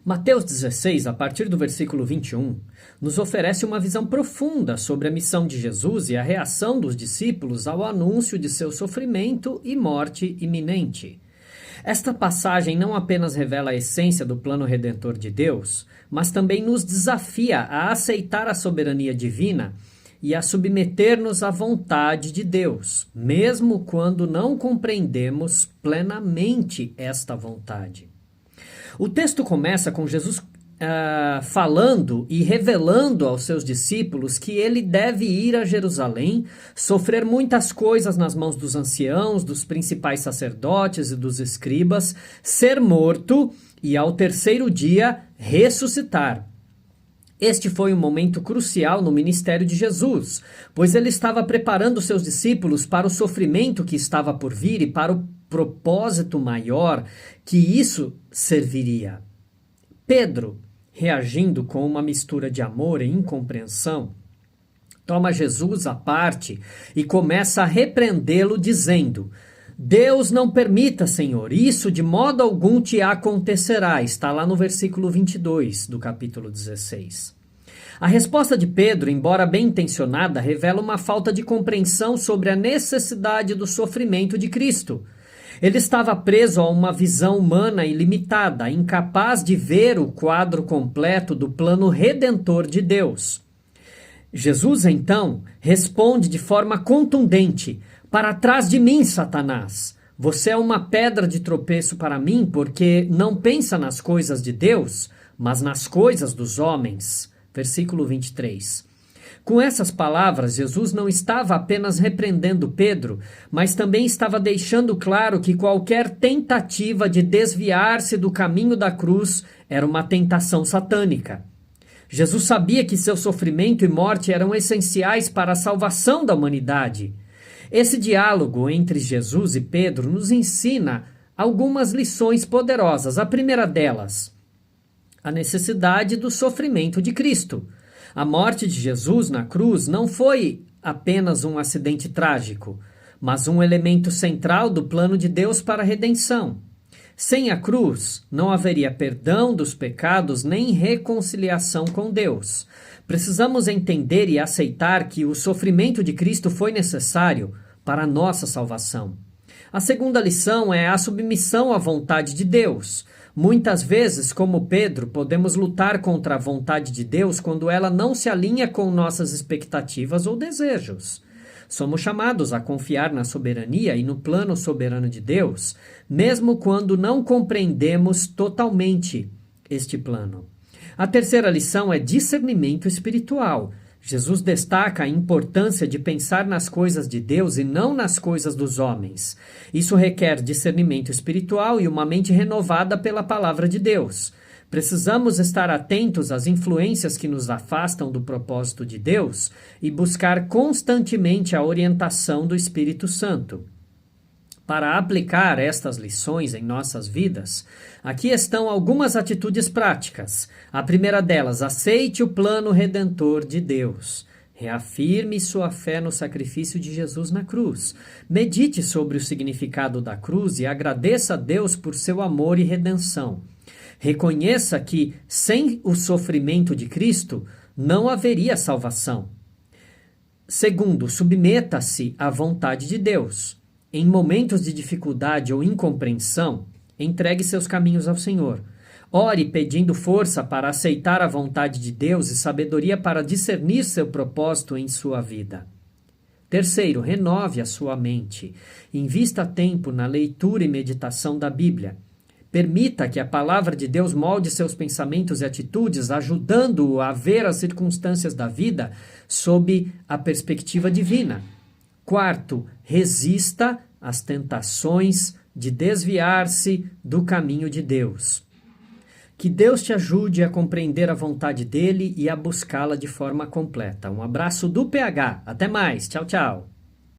Mateus 16, a partir do versículo 21, nos oferece uma visão profunda sobre a missão de Jesus e a reação dos discípulos ao anúncio de seu sofrimento e morte iminente. Esta passagem não apenas revela a essência do plano redentor de Deus, mas também nos desafia a aceitar a soberania divina e a submeter-nos à vontade de Deus, mesmo quando não compreendemos plenamente esta vontade. O texto começa com Jesus falando e revelando aos seus discípulos que ele deve ir a Jerusalém, sofrer muitas coisas nas mãos dos anciãos, dos principais sacerdotes e dos escribas, ser morto e ao terceiro dia ressuscitar. Este foi um momento crucial no ministério de Jesus, pois ele estava preparando seus discípulos para o sofrimento que estava por vir e para o propósito maior que isso serviria. Pedro, reagindo com uma mistura de amor e incompreensão, toma Jesus à parte e começa a repreendê-lo dizendo: Deus não permita, Senhor, isso de modo algum te acontecerá. Está lá no versículo 22 do capítulo 16. A resposta de Pedro, embora bem intencionada, revela uma falta de compreensão sobre a necessidade do sofrimento de Cristo. Ele estava preso a uma visão humana e limitada, incapaz de ver o quadro completo do plano redentor de Deus. Jesus, então, responde de forma contundente: Para trás de mim, Satanás! Você é uma pedra de tropeço para mim, porque não pensa nas coisas de Deus, mas nas coisas dos homens. Versículo 23. Com essas palavras, Jesus não estava apenas repreendendo Pedro, mas também estava deixando claro que qualquer tentativa de desviar-se do caminho da cruz era uma tentação satânica. Jesus sabia que seu sofrimento e morte eram essenciais para a salvação da humanidade. Esse diálogo entre Jesus e Pedro nos ensina algumas lições poderosas. A primeira delas, a necessidade do sofrimento de Cristo. A morte de Jesus na cruz não foi apenas um acidente trágico, mas um elemento central do plano de Deus para a redenção. Sem a cruz, não haveria perdão dos pecados nem reconciliação com Deus. Precisamos entender e aceitar que o sofrimento de Cristo foi necessário para a nossa salvação. A segunda lição é a submissão à vontade de Deus. Muitas vezes, como Pedro, podemos lutar contra a vontade de Deus quando ela não se alinha com nossas expectativas ou desejos. Somos chamados a confiar na soberania e no plano soberano de Deus, mesmo quando não compreendemos totalmente este plano. A terceira lição é discernimento espiritual. Jesus destaca a importância de pensar nas coisas de Deus e não nas coisas dos homens. Isso requer discernimento espiritual e uma mente renovada pela palavra de Deus. Precisamos estar atentos às influências que nos afastam do propósito de Deus e buscar constantemente a orientação do Espírito Santo. Para aplicar estas lições em nossas vidas, aqui estão algumas atitudes práticas. A primeira delas, aceite o plano redentor de Deus. Reafirme sua fé no sacrifício de Jesus na cruz. Medite sobre o significado da cruz e agradeça a Deus por seu amor e redenção. Reconheça que, sem o sofrimento de Cristo, não haveria salvação. Segundo, submeta-se à vontade de Deus. Em momentos de dificuldade ou incompreensão, entregue seus caminhos ao Senhor. Ore pedindo força para aceitar a vontade de Deus e sabedoria para discernir seu propósito em sua vida. Terceiro, renove a sua mente. Invista tempo na leitura e meditação da Bíblia. Permita que a palavra de Deus molde seus pensamentos e atitudes, ajudando-o a ver as circunstâncias da vida sob a perspectiva divina. Quarto, resista às tentações de desviar-se do caminho de Deus. Que Deus te ajude a compreender a vontade dele e a buscá-la de forma completa. Um abraço do PH. Até mais. Tchau, tchau.